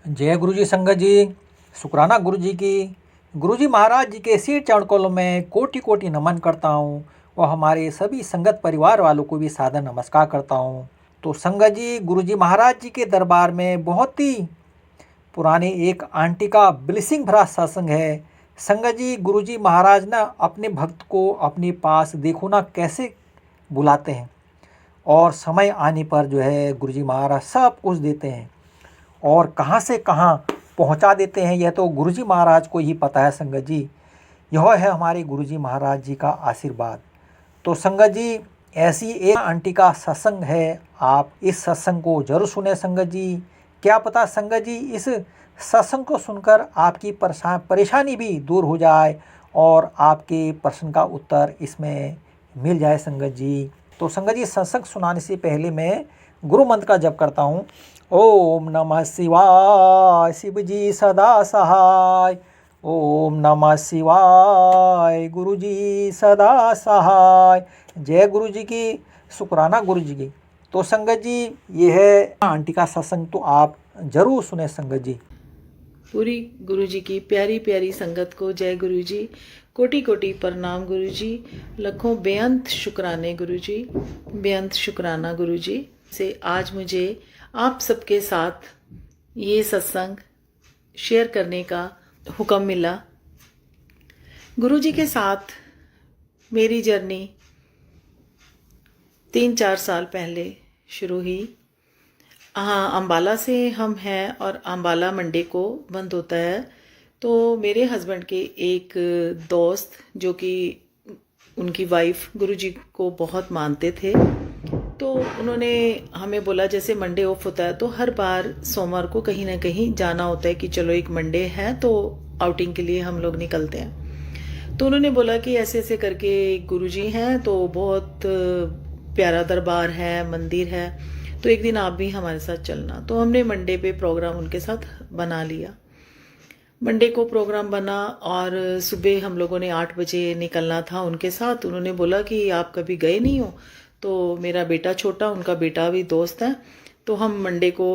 जय गुरु जी संगत जी। शुक्राना गुरु जी की। गुरु जी महाराज जी के शीर चरण कमलों में कोटि कोटि नमन करता हूँ और हमारे सभी संगत परिवार वालों को भी सादर नमस्कार करता हूँ। तो संगत जी, गुरु जी महाराज जी के दरबार में बहुत ही पुराने एक आंटी का ब्लेसिंग भरा सत्संग है। संगत जी, गुरु जी महाराज ना अपने भक्त को अपने पास देखो ना कैसे बुलाते हैं और समय आने पर जो है गुरु जी महाराज सब कुछ देते हैं और कहाँ से कहाँ पहुँचा देते हैं, यह तो गुरुजी महाराज को ही पता है। संगत जी, यह है हमारे गुरुजी महाराज जी का आशीर्वाद। तो संगत जी, ऐसी एक आंटी का सत्संग है, आप इस सत्संग को जरूर सुने संगत जी। क्या पता संगत जी, इस सत्संग को सुनकर आपकी परेशानी भी दूर हो जाए और आपके प्रश्न का उत्तर इसमें मिल जाए संगत जी। तो संगत जी, सत्संग सुनाने से पहले मैं गुरु मंत्र का जप करता हूँ। ओम नमः शिवाय, शिव जी सदा सहाय। ओम नमः शिवाय, गुरु जी सदा सहाय। जय गुरु जी की, शुक्राना गुरु जी की। तो संगत जी, ये है आंटी का सत्संग, तो आप जरूर सुने संगत जी। पूरी गुरु जी की प्यारी प्यारी संगत को जय गुरु जी, कोटि कोटि प्रणाम गुरु जी, लखों बेअंत शुक्राने गुरु जी, बेअंत शुक्राना गुरु जी से आज मुझे आप सबके साथ ये सत्संग शेयर करने का हुक्म मिला। गुरु जी के साथ मेरी जर्नी 3-4 साल पहले शुरू हुई। हाँ, अम्बाला से हम हैं और अम्बाला मंडे को बंद होता है। तो मेरे हस्बैंड के एक दोस्त जो कि उनकी वाइफ गुरुजी को बहुत मानते थे, तो उन्होंने हमें बोला जैसे मंडे ऑफ होता है तो हर बार सोमवार को कहीं ना कहीं जाना होता है कि चलो एक मंडे है तो आउटिंग के लिए हम लोग निकलते हैं। तो उन्होंने बोला कि ऐसे ऐसे करके गुरुजी हैं, तो बहुत प्यारा दरबार है, मंदिर है, तो एक दिन आप भी हमारे साथ चलना। तो हमने मंडे पे प्रोग्राम उनके साथ बना लिया। मंडे को प्रोग्राम बना और सुबह हम लोगों ने 8 बजे निकलना था उनके साथ। उन्होंने बोला कि आप कभी गए नहीं हो, तो मेरा बेटा छोटा, उनका बेटा भी दोस्त है, तो हम मंडे को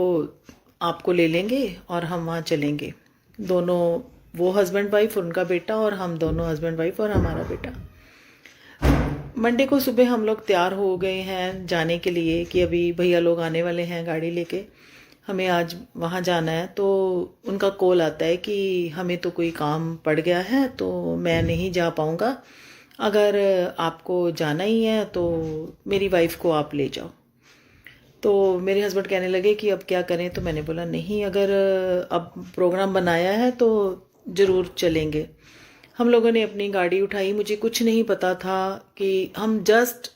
आपको ले लेंगे और हम वहाँ चलेंगे दोनों, वो हस्बैंड वाइफ, उनका बेटा और हम दोनों हस्बैंड वाइफ और हमारा बेटा। मंडे को सुबह हम लोग तैयार हो गए हैं जाने के लिए कि अभी भैया लोग आने वाले हैं गाड़ी लेके, हमें आज वहाँ जाना है। तो उनका कॉल आता है कि हमें तो कोई काम पड़ गया है तो मैं नहीं जा पाऊँगा, अगर आपको जाना ही है तो मेरी वाइफ को आप ले जाओ। तो मेरे हस्बैंड कहने लगे कि अब क्या करें, तो मैंने बोला नहीं, अगर अब प्रोग्राम बनाया है तो ज़रूर चलेंगे। हम लोगों ने अपनी गाड़ी उठाई। मुझे कुछ नहीं पता था कि हम जस्ट,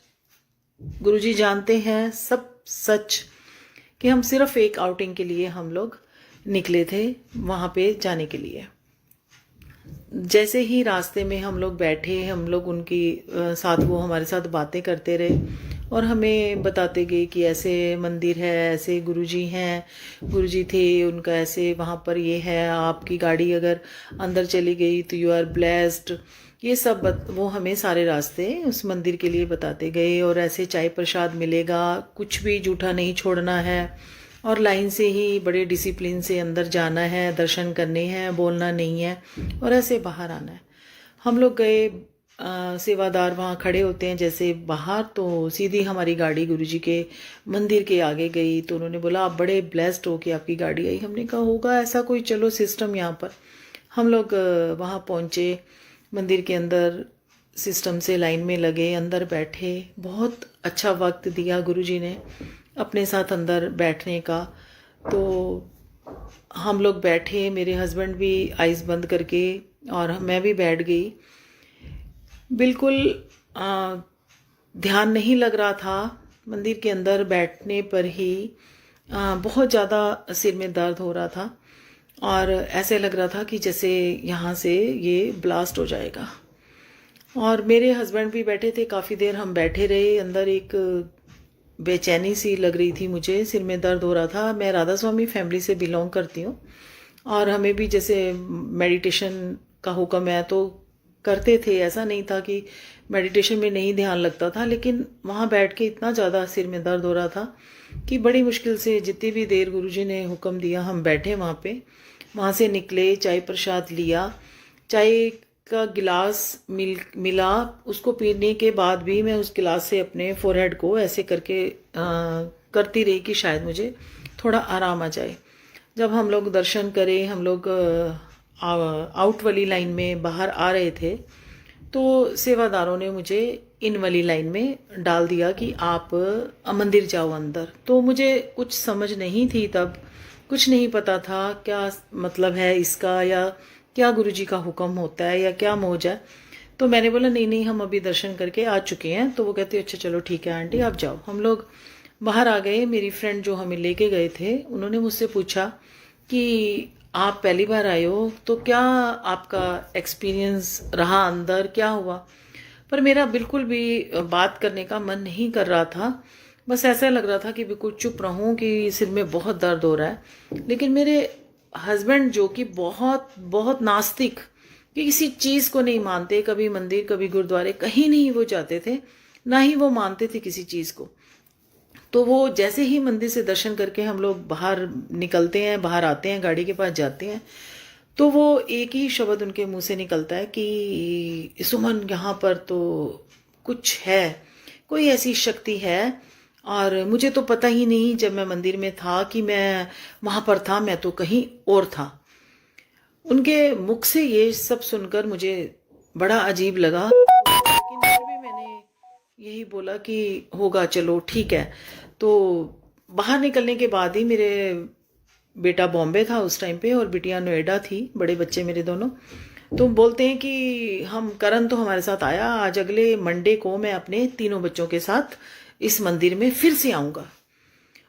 गुरुजी जानते हैं सब सच, कि हम सिर्फ एक आउटिंग के लिए हम लोग निकले थे वहाँ पे जाने के लिए। जैसे ही रास्ते में हम लोग बैठे, हम लोग उनकी साथ, वो हमारे साथ बातें करते रहे और हमें बताते गए कि ऐसे मंदिर है, ऐसे गुरुजी हैं, गुरुजी थे, उनका ऐसे वहाँ पर ये है, आपकी गाड़ी अगर अंदर चली गई तो यू आर ब्लेस्ड। ये सब वो हमें सारे रास्ते उस मंदिर के लिए बताते गए। और ऐसे चाय प्रसाद मिलेगा, कुछ भी जूठा नहीं छोड़ना है और लाइन से ही बड़े डिसिप्लिन से अंदर जाना है, दर्शन करने हैं, बोलना नहीं है और ऐसे बाहर आना है। हम लोग गए, सेवादार वहाँ खड़े होते हैं जैसे बाहर, तो सीधी हमारी गाड़ी गुरुजी के मंदिर के आगे गई। तो उन्होंने बोला आप बड़े ब्लेस्ड हो कि आपकी गाड़ी आई। हमने कहा होगा ऐसा कोई, चलो सिस्टम यहाँ पर। हम लोग वहाँ पहुँचे, मंदिर के अंदर सिस्टम से लाइन में लगे, अंदर बैठे, बहुत अच्छा वक्त दिया गुरुजी ने अपने साथ अंदर बैठने का। तो हम लोग बैठे, मेरे हस्बैंड भी आइज़ बंद करके, और मैं भी बैठ गई। बिल्कुल ध्यान नहीं लग रहा था। मंदिर के अंदर बैठने पर ही बहुत ज़्यादा सिर में दर्द हो रहा था और ऐसे लग रहा था कि जैसे यहाँ से ये ब्लास्ट हो जाएगा। और मेरे हस्बैंड भी बैठे थे, काफ़ी देर हम बैठे रहे। अंदर एक बेचैनी सी लग रही थी मुझे, सिर में दर्द हो रहा था। मैं राधा स्वामी फैमिली से बिलोंग करती हूँ और हमें भी जैसे मेडिटेशन का हुक्म है तो करते थे, ऐसा नहीं था कि मेडिटेशन में नहीं ध्यान लगता था, लेकिन वहाँ बैठ के इतना ज़्यादा सिर में दर्द हो रहा था कि बड़ी मुश्किल से जितनी भी देर गुरुजी ने हुक्म दिया हम बैठे वहाँ पे। वहाँ से निकले, चाय प्रसाद लिया, चाय का गिलास मिला, उसको पीने के बाद भी मैं उस गिलास से अपने फोरहेड को ऐसे करके करती रही कि शायद मुझे थोड़ा आराम आ जाए। जब हम लोग दर्शन करे, हम लोग आउट वाली लाइन में बाहर आ रहे थे, तो सेवादारों ने मुझे इन वाली लाइन में डाल दिया कि आप मंदिर जाओ अंदर। तो मुझे कुछ समझ नहीं थी तब, कुछ नहीं पता था क्या मतलब है इसका, या क्या गुरुजी का हुक्म होता है, या क्या मौज है। तो मैंने बोला नहीं नहीं, हम अभी दर्शन करके आ चुके हैं। तो वो कहते अच्छा चलो ठीक है आंटी आप जाओ। हम लोग बाहर आ गए। मेरी फ्रेंड जो हमें लेके गए थे उन्होंने मुझसे पूछा कि आप पहली बार आए हो, तो क्या आपका एक्सपीरियंस रहा अंदर, क्या हुआ। पर मेरा बिल्कुल भी बात करने का मन नहीं कर रहा था। बस ऐसा लग रहा था कि बिल्कुल चुप रहूं कि सिर में बहुत दर्द हो रहा है। लेकिन मेरे हस्बैंड जो कि बहुत बहुत नास्तिक, कि किसी चीज़ को नहीं मानते, कभी मंदिर कभी गुरुद्वारे कहीं नहीं वो जाते थे, ना ही वो मानते थे किसी चीज़ को। तो वो जैसे ही मंदिर से दर्शन करके हम लोग बाहर निकलते हैं, बाहर आते हैं, गाड़ी के पास जाते हैं, तो वो एक ही शब्द उनके मुंह से निकलता है कि सुमन यहाँ पर तो कुछ है, कोई ऐसी शक्ति है। और मुझे तो पता ही नहीं जब मैं मंदिर में था कि मैं वहां पर था, मैं तो कहीं और था। उनके मुख से ये सब सुनकर मुझे बड़ा अजीब लगा, लेकिन फिर भी मैंने यही बोला कि होगा, चलो ठीक है। तो बाहर निकलने के बाद ही मेरे बेटा बॉम्बे था उस टाइम पे और बिटिया नोएडा थी, बड़े बच्चे मेरे दोनों। तो बोलते हैं कि हम करण तो हमारे साथ आया, आज अगले मंडे को मैं अपने तीनों बच्चों के साथ इस मंदिर में फिर से आऊँगा।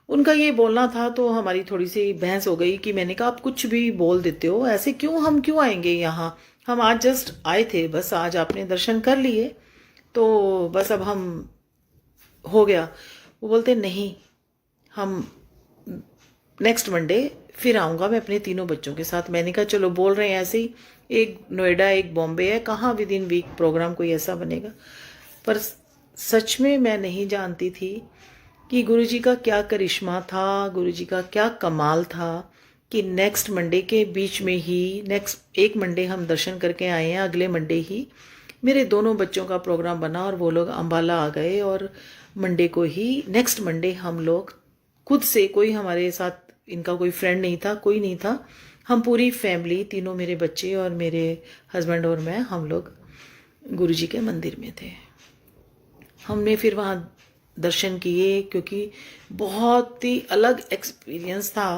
उनका ये बोलना था, तो हमारी थोड़ी सी बहस हो गई कि मैंने कहा आप कुछ भी बोल देते हो ऐसे, क्यों हम क्यों आएंगे यहाँ, हम आज जस्ट आए थे, बस आज आपने दर्शन कर लिए तो बस अब हम हो गया। वो बोलते नहीं, हम नेक्स्ट मंडे फिर आऊँगा मैं अपने तीनों बच्चों के साथ। मैंने कहा चलो बोल रहे हैं ऐसे ही, एक नोएडा एक बॉम्बे है, कहाँ विद इन वीक प्रोग्राम कोई ऐसा बनेगा। पर सच में मैं नहीं जानती थी कि गुरुजी का क्या करिश्मा था, गुरुजी का क्या कमाल था कि नेक्स्ट मंडे के बीच में ही, नेक्स्ट एक मंडे हम दर्शन करके आए हैं, अगले मंडे ही मेरे दोनों बच्चों का प्रोग्राम बना और वो लोग अम्बाला आ गए। और मंडे को ही, नेक्स्ट मंडे हम लोग खुद से, कोई हमारे साथ इनका कोई फ्रेंड नहीं था, कोई नहीं था, हम पूरी फैमिली, तीनों मेरे बच्चे और मेरे हस्बैंड और मैं, हम लोग गुरुजी के मंदिर में थे। हमने फिर वहाँ दर्शन किए, क्योंकि बहुत ही अलग एक्सपीरियंस था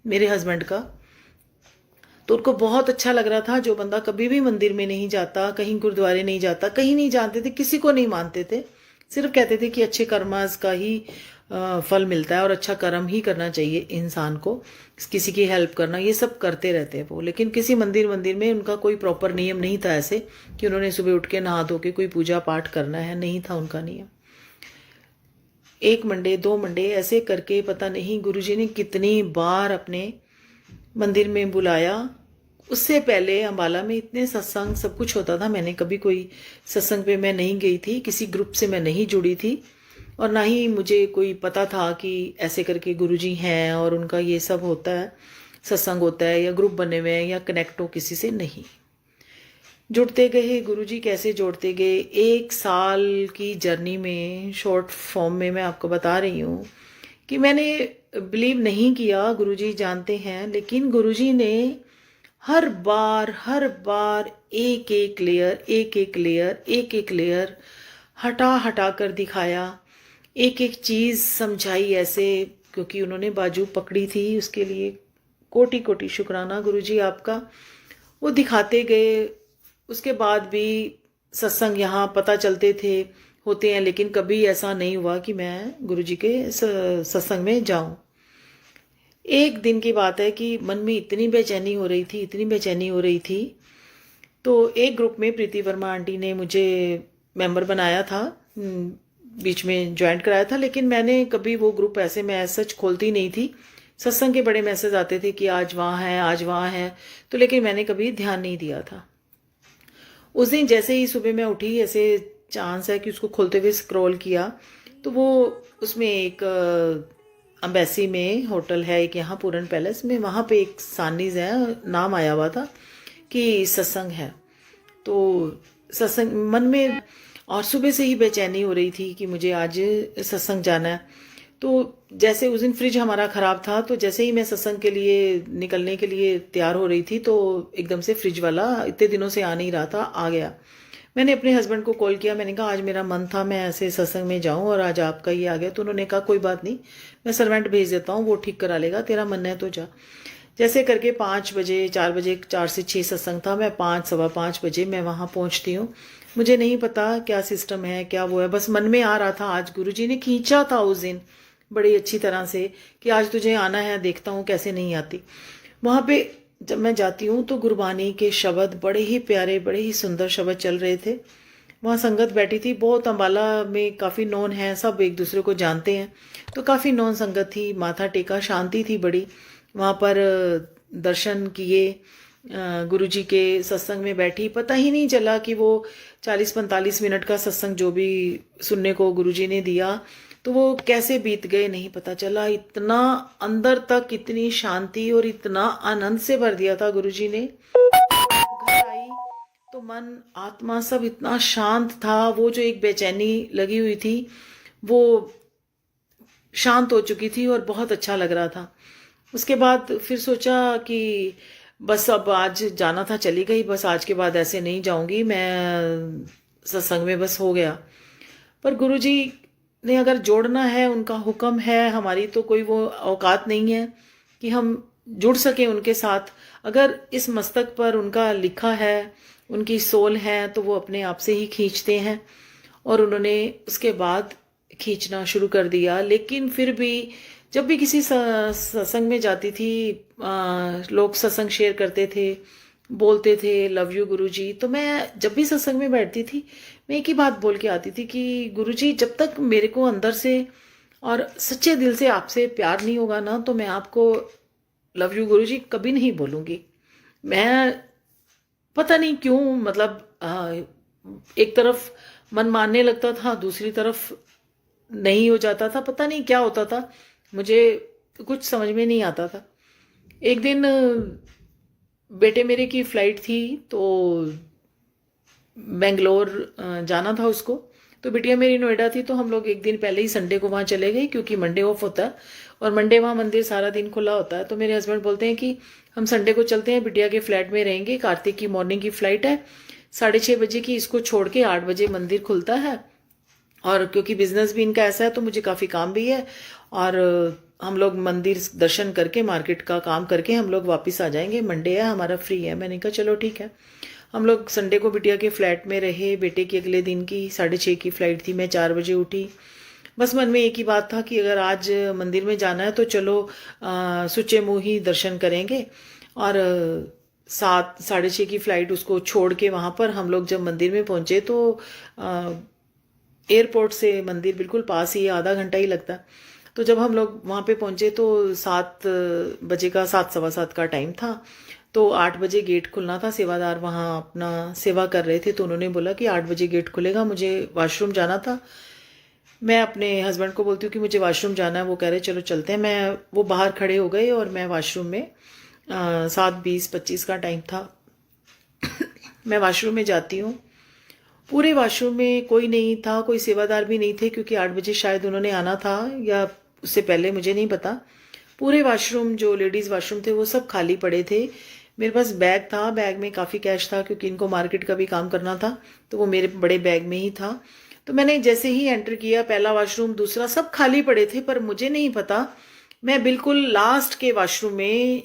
मेरे हस्बैंड का। तो उनको बहुत अच्छा लग रहा था। जो बंदा कभी भी मंदिर में नहीं जाता, कहीं गुरुद्वारे नहीं जाता, कहीं नहीं जानते थे, किसी को नहीं मानते थे, सिर्फ कहते थे कि अच्छे कर्मास का ही फल मिलता है और अच्छा कर्म ही करना चाहिए इंसान को, किसी की हेल्प करना, ये सब करते रहते हैं वो। लेकिन किसी मंदिर में उनका कोई प्रॉपर नियम नहीं था ऐसे कि उन्होंने सुबह उठ के नहा धो के कोई पूजा पाठ करना है, नहीं था उनका नियम। एक मंडे, दो मंडे ऐसे करके पता नहीं गुरुजी ने कितनी बार अपने मंदिर में बुलाया। उससे पहले अम्बाला में इतने सत्संग सब कुछ होता था, मैंने कभी कोई सत्संग पे मैं नहीं गई थी, किसी ग्रुप से मैं नहीं जुड़ी थी, और ना ही मुझे कोई पता था कि ऐसे करके गुरुजी हैं और उनका ये सब होता है, सत्संग होता है या ग्रुप बने हुए हैं या कनेक्ट हो किसी से, नहीं। जुड़ते गए गुरुजी, कैसे जोड़ते गए, एक साल की जर्नी में, शॉर्ट फॉर्म में मैं आपको बता रही हूँ कि मैंने बिलीव नहीं किया गुरुजी जानते हैं, लेकिन गुरुजी ने हर बार एक एक लेयर, एक एक लेयर, एक एक लेयर हटा कर दिखाया, एक एक चीज़ समझाई ऐसे, क्योंकि उन्होंने बाजू पकड़ी थी, उसके लिए कोटि कोटि शुक्राना गुरुजी आपका। वो दिखाते गए। उसके बाद भी सत्संग यहाँ पता चलते थे, होते हैं, लेकिन कभी ऐसा नहीं हुआ कि मैं गुरुजी के सत्संग में जाऊं। एक दिन की बात है कि मन में इतनी बेचैनी हो रही थी, इतनी बेचैनी हो रही थी, तो एक ग्रुप में प्रीति वर्मा आंटी ने मुझे मेंबर बनाया था, बीच में ज्वाइन कराया था, लेकिन मैंने कभी वो ग्रुप ऐसे मैं सच खोलती नहीं थी। सत्संग के बड़े मैसेज आते थे कि आज वहाँ है, आज वहाँ है, तो लेकिन मैंने कभी ध्यान नहीं दिया था। उस दिन जैसे ही सुबह मैं उठी, ऐसे चांस है कि उसको खोलते हुए स्क्रॉल किया, तो वो उसमें एक अम्बेसी में होटल है एक यहाँ पूरन पैलेस में, वहाँ पे एक सानीज है, नाम आया हुआ था कि सत्संग है। तो सत्संग मन में, और सुबह से ही बेचैनी हो रही थी कि मुझे आज सत्संग जाना है। तो जैसे उस दिन फ्रिज हमारा ख़राब था, तो जैसे ही मैं सत्संग के लिए निकलने के लिए तैयार हो रही थी, तो एकदम से फ्रिज वाला इतने दिनों से आ नहीं रहा था, आ गया। मैंने अपने हस्बैंड को कॉल किया, मैंने कहा आज मेरा मन था मैं ऐसे सत्संग में जाऊं और आज आपका ये आ गया। तो उन्होंने कहा कोई बात नहीं, मैं सर्वेंट भेज देता हूँ, वो ठीक करा लेगा, तेरा मन है तो जा। जैसे करके 5 बजे, 4 बजे, 4 से 6 सत्संग था, मैं 5, सवा 5 बजे मैं वहाँ पहुँचती हूँ। मुझे नहीं पता क्या सिस्टम है, क्या वो है, बस मन में आ रहा था, आज गुरुजी ने खींचा था उस दिन बड़ी अच्छी तरह से कि आज तुझे आना है, देखता हूँ कैसे नहीं आती। वहाँ पे जब मैं जाती हूँ तो गुरबानी के शब्द बड़े ही प्यारे, बड़े ही सुंदर शब्द चल रहे थे। वहाँ संगत बैठी थी, बहुत अम्बाला में काफ़ी नॉन है, सब एक दूसरे को जानते हैं, तो काफ़ी नॉन संगत थी, माथा टेका, शांति थी बड़ी। वहाँ पर दर्शन किए, गुरुजी के सत्संग में बैठी, पता ही नहीं चला कि वो 40-45 मिनट का सत्संग जो भी सुनने को गुरुजी ने दिया, तो वो कैसे बीत गए नहीं पता चला। इतना अंदर तक इतनी शांति और इतना आनंद से भर दिया था गुरुजी ने। घर आई तो मन, आत्मा सब इतना शांत था, वो जो एक बेचैनी लगी हुई थी वो शांत हो चुकी थी और बहुत अच्छा लग रहा था। उसके बाद फिर सोचा कि बस अब आज जाना था, चली गई, बस आज के बाद ऐसे नहीं जाऊंगी मैं सत्संग में, बस हो गया। पर गुरुजी ने अगर जोड़ना है, उनका हुक्म है, हमारी तो कोई वो औकात नहीं है कि हम जुड़ सके उनके साथ। अगर इस मस्तक पर उनका लिखा है, उनकी सोल है, तो वो अपने आप से ही खींचते हैं। और उन्होंने उसके बाद खींचना शुरू कर दिया। लेकिन फिर भी जब भी किसी सत्संग में जाती थी, लोग सत्संग शेयर करते थे, बोलते थे लव यू गुरुजी, तो मैं जब भी सत्संग में बैठती थी मैं एक ही बात बोल के आती थी कि गुरुजी, जब तक मेरे को अंदर से और सच्चे दिल से आपसे प्यार नहीं होगा ना, तो मैं आपको लव यू गुरुजी कभी नहीं बोलूँगी। मैं पता नहीं क्यों, मतलब एक तरफ मन मानने लगता था, दूसरी तरफ नहीं हो जाता था, पता नहीं क्या होता था, मुझे कुछ समझ में नहीं आता था। एक दिन बेटे मेरे की फ्लाइट थी, तो बेंगलोर जाना था उसको, तो बिटिया मेरी नोएडा थी, तो हम लोग एक दिन पहले ही संडे को वहाँ चले गए, क्योंकि मंडे ऑफ होता है और मंडे वहाँ मंदिर सारा दिन खुला होता है। तो मेरे हस्बैंड बोलते हैं कि हम संडे को चलते हैं, बिटिया के फ्लैट में रहेंगे, कार्तिक की मॉर्निंग की फ्लाइट है, 6:30 बजे की, इसको छोड़ के 8 बजे मंदिर खुलता है। और क्योंकि बिजनेस भी इनका ऐसा है तो मुझे काफ़ी काम भी है, और हम लोग मंदिर दर्शन करके, मार्केट का काम करके हम लोग वापस आ जाएंगे, मंडे है हमारा, फ्री है। मैंने कहा चलो ठीक है। हम लोग संडे को बिटिया के फ्लैट में रहे। बेटे की अगले दिन की 6:30 की फ्लाइट थी, मैं 4 बजे उठी। बस मन में एक ही बात था कि अगर आज मंदिर में जाना है तो चलो सुचे मुँह ही दर्शन करेंगे। और 7, 6:30 की फ्लाइट उसको छोड़ के वहाँ पर हम लोग जब मंदिर में पहुँचे, तो एयरपोर्ट से मंदिर बिल्कुल पास ही है, आधा घंटा ही लगता। तो जब हम लोग वहाँ पे पहुँचे तो 7 बजे का, 7, सवा 7 का टाइम था। तो 8 बजे गेट खुलना था, सेवादार वहाँ अपना सेवा कर रहे थे, तो उन्होंने बोला कि 8 बजे गेट खुलेगा, मुझे वॉशरूम जाना था। मैं अपने हस्बैंड को बोलती हूँ कि मुझे वॉशरूम जाना है, वो कह रहे चलो चलते हैं। वो बाहर खड़े हो गए और मैं वॉशरूम में 7:20-25 का टाइम था। मैं वॉशरूम में जाती हूँ, पूरे वॉशरूम में कोई नहीं था, कोई सेवादार भी नहीं थे, क्योंकि 8 बजे शायद उन्होंने आना था या उससे पहले, मुझे नहीं पता। पूरे वॉशरूम जो लेडीज़ वॉशरूम थे वो सब खाली पड़े थे। मेरे पास बैग था, बैग में काफ़ी कैश था, क्योंकि इनको मार्केट का भी काम करना था, तो वो मेरे बड़े बैग में ही था। तो मैंने जैसे ही एंटर किया, पहला वॉशरूम, दूसरा, सब खाली पड़े थे। पर मुझे नहीं पता, मैं बिल्कुल लास्ट के वॉशरूम में,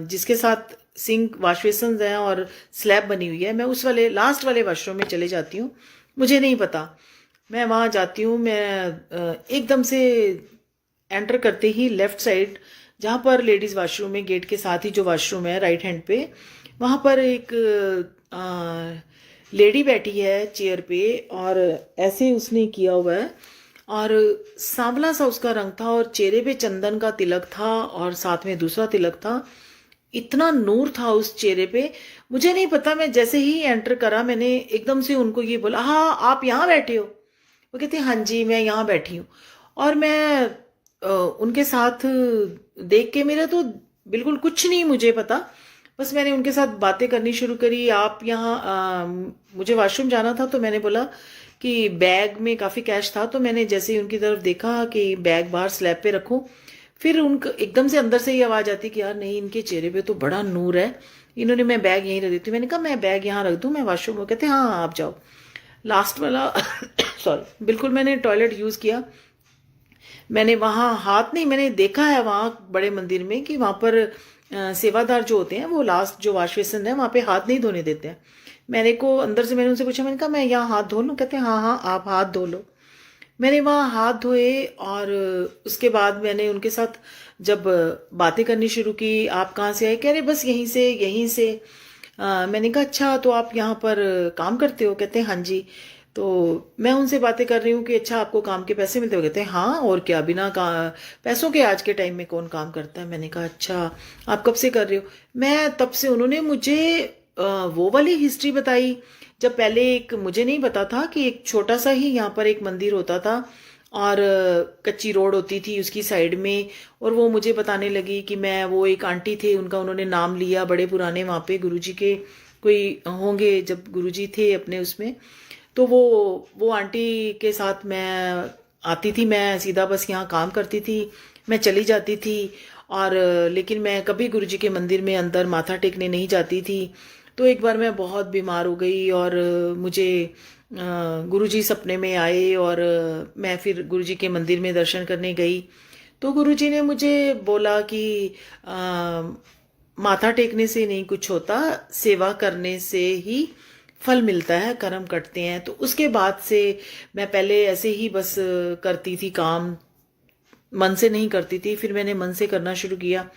जिसके साथ सिंक, वॉश बेसिन है और स्लैब बनी हुई है, मैं उस वाले लास्ट वाले वॉशरूम में चले जाती हूँ। मुझे नहीं पता, मैं वहाँ जाती हूँ। मैं एकदम से एंटर करते ही लेफ्ट साइड, जहाँ पर लेडीज़ वॉशरूम में, गेट के साथ ही जो वॉशरूम है राइट हैंड पे, वहाँ पर एक लेडी बैठी है चेयर पे, और ऐसे उसने किया हुआ है, और सांवला सा उसका रंग था, और चेहरे पे चंदन का तिलक था, और साथ में दूसरा तिलक था। इतना नूर था उस चेहरे पे। मुझे नहीं पता, मैं जैसे ही एंटर करा मैंने एकदम से उनको ये बोला, हाँ आप यहाँ बैठे हो? वो कहते हैं हाँ जी मैं यहाँ बैठी हूँ। और मैं उनके साथ देख के, मेरा तो बिल्कुल कुछ नहीं मुझे पता, बस मैंने उनके साथ बातें करनी शुरू करी। आप यहाँ मुझे वॉशरूम जाना था तो मैंने बोला कि बैग में काफ़ी कैश था, तो मैंने जैसे ही उनकी तरफ देखा कि बैग बाहर स्लैब पे रखूं, फिर उनका एकदम से अंदर से ही आवाज़ आती कि यार नहीं, इनके चेहरे पे तो बड़ा नूर है, इन्होंने, मैं बैग यहीं रख देती हूँ। मैंने कहा मैं बैग यहाँ रख दूँ, मैं वॉशरूम। वो कहते हाँ आप जाओ। लास्ट वाला सॉरी, बिल्कुल मैंने टॉयलेट यूज़ किया। मैंने वहाँ हाथ नहीं, मैंने देखा है वहाँ बड़े मंदिर में कि वहाँ पर सेवादार जो होते हैं वो लास्ट जो वॉश बेसिन है वहाँ पे हाथ नहीं धोने देते हैं। मैंने को अंदर से मैंने उनसे पूछा, मैंने कहा मैं यहाँ हाथ धो लूँ? कहते हैं हाँ हाँ आप हाथ धो लो। मैंने वहाँ हाथ धोए और उसके बाद मैंने उनके साथ जब बातें करनी शुरू की, आप कहाँ से आए? कह रहे बस यहीं से यहीं से। मैंने कहा अच्छा तो आप यहाँ पर काम करते हो? कहते हैं हाँ जी। तो मैं उनसे बातें कर रही हूँ कि अच्छा आपको काम के पैसे मिलते हो? कहते हैं हाँ, और क्या, बिना पैसों के आज के टाइम में कौन काम करता है? मैंने कहा अच्छा आप कब से कर रहे हो? मैं तब से, उन्होंने मुझे वो वाली हिस्ट्री बताई जब पहले, एक मुझे नहीं पता था कि एक छोटा सा ही यहाँ पर एक मंदिर होता था और कच्ची रोड होती थी उसकी साइड में। और वो मुझे बताने लगी कि मैं, वो एक आंटी थे उनका उन्होंने नाम लिया, बड़े पुराने वहाँ पे गुरुजी के कोई होंगे जब गुरुजी थे अपने उसमें, तो वो आंटी के साथ मैं आती थी, मैं सीधा बस यहाँ काम करती थी, मैं चली जाती थी। और लेकिन मैं कभी गुरुजी के मंदिर में अंदर माथा टेकने नहीं जाती थी। तो एक बार मैं बहुत बीमार हो गई और मुझे गुरुजी सपने में आए और मैं फिर गुरुजी के मंदिर में दर्शन करने गई। तो गुरुजी ने मुझे बोला कि माथा टेकने से नहीं कुछ होता, सेवा करने से ही फल मिलता है, कर्म कटते हैं। तो उसके बाद से मैं पहले ऐसे ही बस करती थी काम, मन से नहीं करती थी, फिर मैंने मन से करना शुरू किया।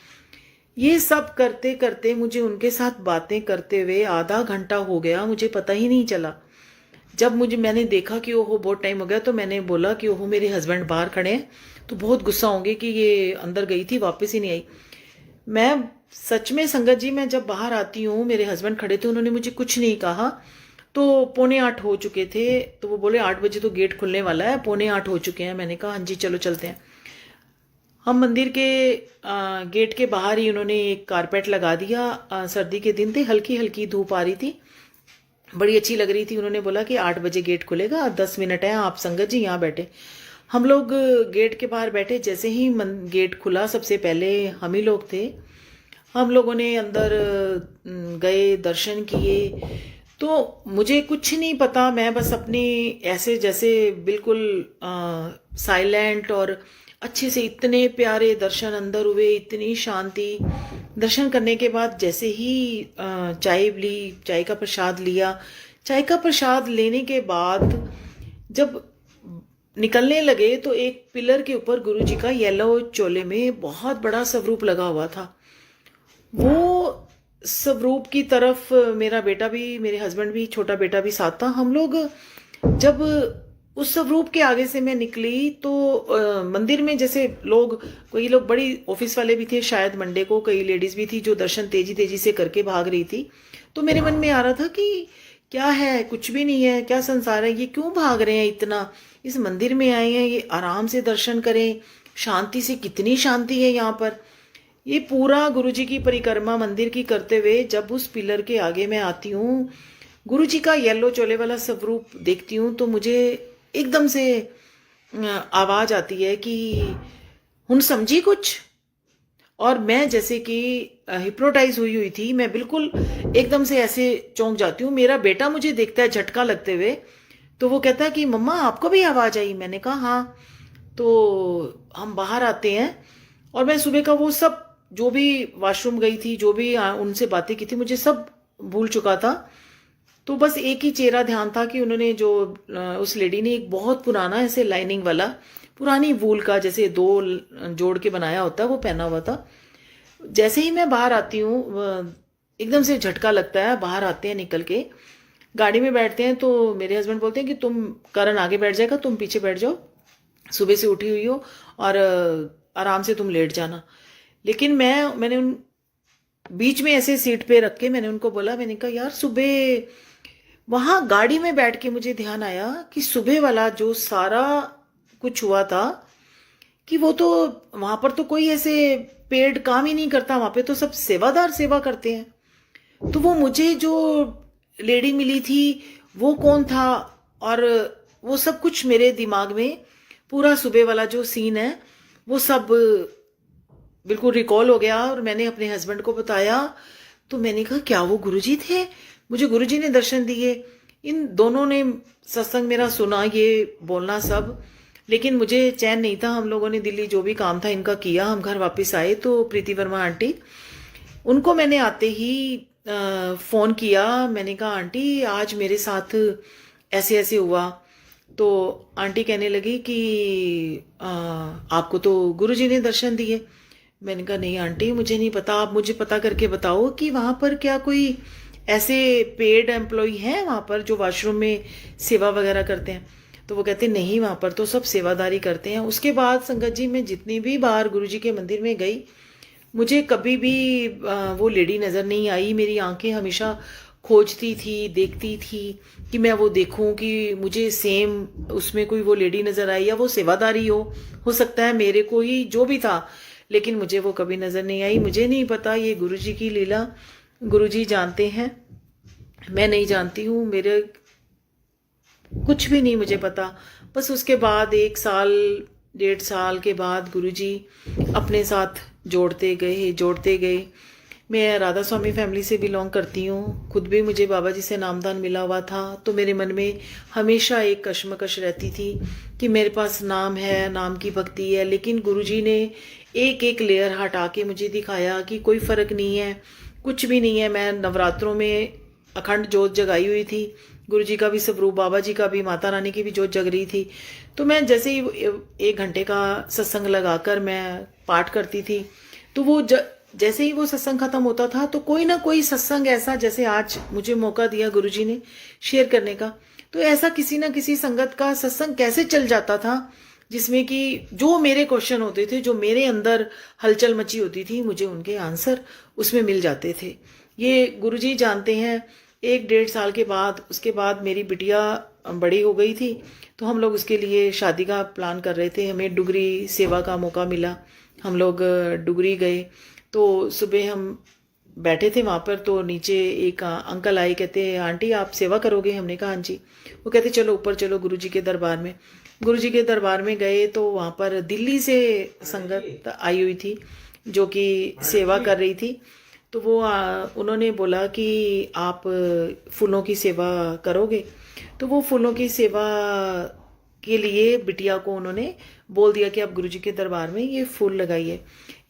ये सब करते करते मुझे उनके साथ बातें करते हुए आधा घंटा हो गया, मुझे पता ही नहीं चला। जब मैंने देखा कि ओहो बहुत टाइम हो गया, तो मैंने बोला कि ओहो मेरे हस्बैंड बाहर खड़े हैं, तो बहुत गुस्सा होंगे कि ये अंदर गई थी वापस ही नहीं आई। मैं सच में संगत जी, मैं जब बाहर आती हूँ, मेरे हस्बैंड खड़े थे, उन्होंने मुझे कुछ नहीं कहा। तो 7:45 हो चुके थे, तो वो बोले 8 बजे तो गेट खुलने वाला है, 7:45 हो चुके हैं। मैंने कहा हाँ जी चलो चलते हैं। हम मंदिर के गेट के बाहर ही उन्होंने एक कारपेट लगा दिया। सर्दी के दिन थे, हल्की हल्की धूप आ रही थी, बड़ी अच्छी लग रही थी। उन्होंने बोला कि 8 बजे गेट खुलेगा, 10 मिनट है, आप संगत जी यहाँ बैठे। हम लोग गेट के बाहर बैठे, जैसे ही गेट खुला सबसे पहले हम ही लोग थे। हम लोगों ने अंदर गए, दर्शन किए। तो मुझे कुछ नहीं पता, मैं बस अपनी ऐसे जैसे बिल्कुल साइलेंट और अच्छे से, इतने प्यारे दर्शन अंदर हुए, इतनी शांति। दर्शन करने के बाद जैसे ही चाय ली, चाय का प्रसाद लिया। चाय का प्रसाद लेने के बाद जब निकलने लगे तो एक पिलर के ऊपर गुरु जी का येलो चोले में बहुत बड़ा स्वरूप लगा हुआ था। वो स्वरूप की तरफ मेरा बेटा भी, मेरे हस्बैंड भी, छोटा बेटा भी साथ था। हम लोग जब उस स्वरूप के आगे से मैं निकली तो मंदिर में जैसे लोग, कोई लोग बड़ी ऑफिस वाले भी थे शायद मंडे को, कई लेडीज भी थी जो दर्शन तेजी तेजी से करके भाग रही थी। तो मेरे मन में आ रहा था कि क्या है, कुछ भी नहीं है, क्या संसार है, ये क्यों भाग रहे हैं इतना, इस मंदिर में आए हैं, ये आराम से दर्शन करें, शांति से, कितनी शांति है यहाँ पर। ये पूरा गुरुजी की परिक्रमा मंदिर की करते हुए जब उस पिलर के आगे मैं आती हूँ, गुरुजी का येलो चोले वाला स्वरूप देखती हूँ, तो मुझे एकदम से आवाज आती है कि हुन समझी कुछ। और मैं जैसे कि हिप्नोटाइज हुई हुई थी, मैं बिल्कुल एकदम से ऐसे चौंक जाती हूँ। मेरा बेटा मुझे देखता है झटका लगते हुए, तो वो कहता है कि मम्मा आपको भी आवाज आई? मैंने कहा हाँ। तो हम बाहर आते हैं और मैं सुबह का वो सब, जो भी वॉशरूम गई थी, जो भी उनसे बातें की थी, मुझे सब भूल चुका था। तो बस एक ही चेहरा ध्यान था कि उन्होंने जो उस लेडी ने एक बहुत पुराना ऐसे लाइनिंग वाला पुरानी वूल का जैसे 2 जोड़ के बनाया होता है वो पहना हुआ था। जैसे ही मैं बाहर आती हूँ एकदम से झटका लगता है। बाहर आते हैं, निकल के गाड़ी में बैठते हैं, तो मेरे हस्बैंड बोलते हैं कि तुम, करण आगे बैठ जाएगा, तुम पीछे बैठ जाओ, सुबह से उठी हुई हो और आराम से तुम लेट जाना। लेकिन मैंने बीच में ऐसे सीट पे रख के मैंने उनको बोला, मैंने कहा यार सुबह वहां गाड़ी में बैठ के मुझे ध्यान आया कि सुबह वाला जो सारा कुछ हुआ था कि वो तो वहां पर तो कोई ऐसे पेड काम ही नहीं करता, वहां पे तो सब सेवादार सेवा करते हैं। तो वो मुझे जो लेडी मिली थी वो कौन था, और वो सब कुछ मेरे दिमाग में पूरा सुबह वाला जो सीन है वो सब बिल्कुल रिकॉल हो गया। और मैंने अपने हस्बैंड को बताया तो मैंने कहा क्या वो गुरुजी थे, मुझे गुरुजी ने दर्शन दिए। इन दोनों ने सत्संग मेरा सुना, ये बोलना सब, लेकिन मुझे चैन नहीं था। हम लोगों ने दिल्ली जो भी काम था इनका किया, हम घर वापस आए तो प्रीति वर्मा आंटी, उनको मैंने आते ही फोन किया। मैंने कहा आंटी आज मेरे साथ ऐसे ऐसे हुआ। तो आंटी कहने लगी कि आपको तो गुरुजी ने दर्शन दिए। मैंने कहा नहीं आंटी मुझे नहीं पता, आप मुझे पता करके बताओ कि वहां पर क्या कोई ऐसे पेड एम्प्लॉय हैं वहां पर जो वॉशरूम में सेवा वगैरह करते हैं। तो वो कहते नहीं वहां पर तो सब सेवादारी करते हैं। उसके बाद संगत जी मैं जितनी भी बार गुरुजी के मंदिर में गई मुझे कभी भी वो लेडी नजर नहीं आई। मेरी आंखें हमेशा खोजती थी, देखती थी कि मैं वो देखूं कि मुझे सेम उसमें कोई वो लेडी नजर आई या वो सेवादारी हो सकता है मेरे को ही जो भी था, लेकिन मुझे वो कभी नजर नहीं आई। मुझे नहीं पता, ये गुरुजी की लीला, गुरुजी जानते हैं, मैं नहीं जानती हूँ, मेरे कुछ भी नहीं मुझे पता। बस उसके बाद 1 साल 1.5 साल के बाद गुरुजी अपने साथ जोड़ते गए। मैं राधा स्वामी फैमिली से बिलोंग करती हूँ, खुद भी मुझे बाबा जी से नामदान मिला हुआ था। तो मेरे मन में हमेशा एक कश्मकश रहती थी कि मेरे पास नाम है, नाम की भक्ति है, लेकिन गुरुजी ने एक एक लेयर हटा के मुझे दिखाया कि कोई फर्क नहीं है, कुछ भी नहीं है। मैं नवरात्रों में अखंड जोत जगाई हुई थी, गुरुजी का भी स्वरूप, बाबा जी का भी, माता रानी की भी जोत जग रही थी। तो मैं जैसे ही 1 घंटे का सत्संग लगाकर मैं पाठ करती थी तो वो जैसे ही वो सत्संग खत्म होता था तो कोई ना कोई सत्संग ऐसा, जैसे आज मुझे मौका दिया गुरुजी ने शेयर करने का, तो ऐसा किसी ना किसी संगत का सत्संग कैसे चल जाता था जिसमें कि जो मेरे क्वेश्चन होते थे, जो मेरे अंदर हलचल मची होती थी, मुझे उनके आंसर उसमें मिल जाते थे। ये गुरुजी जानते हैं। 1-1.5 साल के बाद, उसके बाद मेरी बिटिया बड़ी हो गई थी तो हम लोग उसके लिए शादी का प्लान कर रहे थे। हमें डुगरी सेवा का मौका मिला, हम लोग डुगरी गए। तो सुबह हम बैठे थे वहां पर, तो नीचे एक अंकल आए, कहते आंटी आप सेवा करोगे? हमने कहा हाँ जी। वो कहते चलो ऊपर चलो गुरुजी के दरबार में। गुरुजी के दरबार में गए तो वहां पर दिल्ली से संगत आई हुई थी जो कि सेवा कर रही थी। तो वो उन्होंने बोला कि आप फूलों की सेवा करोगे? तो वो फूलों की सेवा के लिए बिटिया को उन्होंने बोल दिया कि आप गुरुजी के दरबार में ये फूल लगाइए।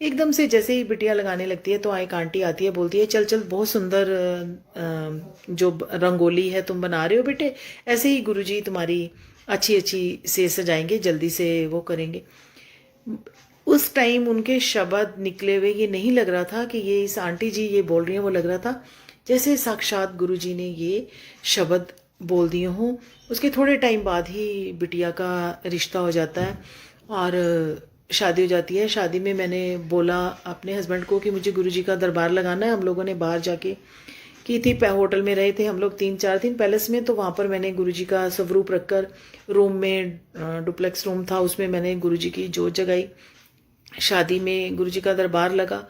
एकदम से जैसे ही बिटिया लगाने लगती है तो एक आंटी आती है, बोलती है चल चल बहुत सुंदर जो रंगोली है तुम बना रहे हो बेटे, ऐसे ही गुरुजी तुम्हारी अच्छी अच्छी से सजाएंगे, जल्दी से वो करेंगे। उस टाइम उनके शब्द निकले हुए ये नहीं लग रहा था कि ये इस आंटी जी ये बोल रही हैं, वो लग रहा था जैसे साक्षात गुरुजी ने ये शब्द बोल दिए हों। उसके थोड़े टाइम बाद ही बिटिया का रिश्ता हो जाता है और शादी हो जाती है। शादी में मैंने बोला अपने हस्बैंड को कि मुझे गुरुजी का दरबार लगाना है। हम लोगों ने बाहर जाके की थी, होटल में रहे थे हम लोग 3-4 दिन पैलेस में। तो वहाँ पर मैंने गुरुजी का स्वरूप रखकर रूम में, डुप्लेक्स रूम था उसमें, मैंने गुरुजी की जोत जगाई। शादी में गुरुजी का दरबार लगा।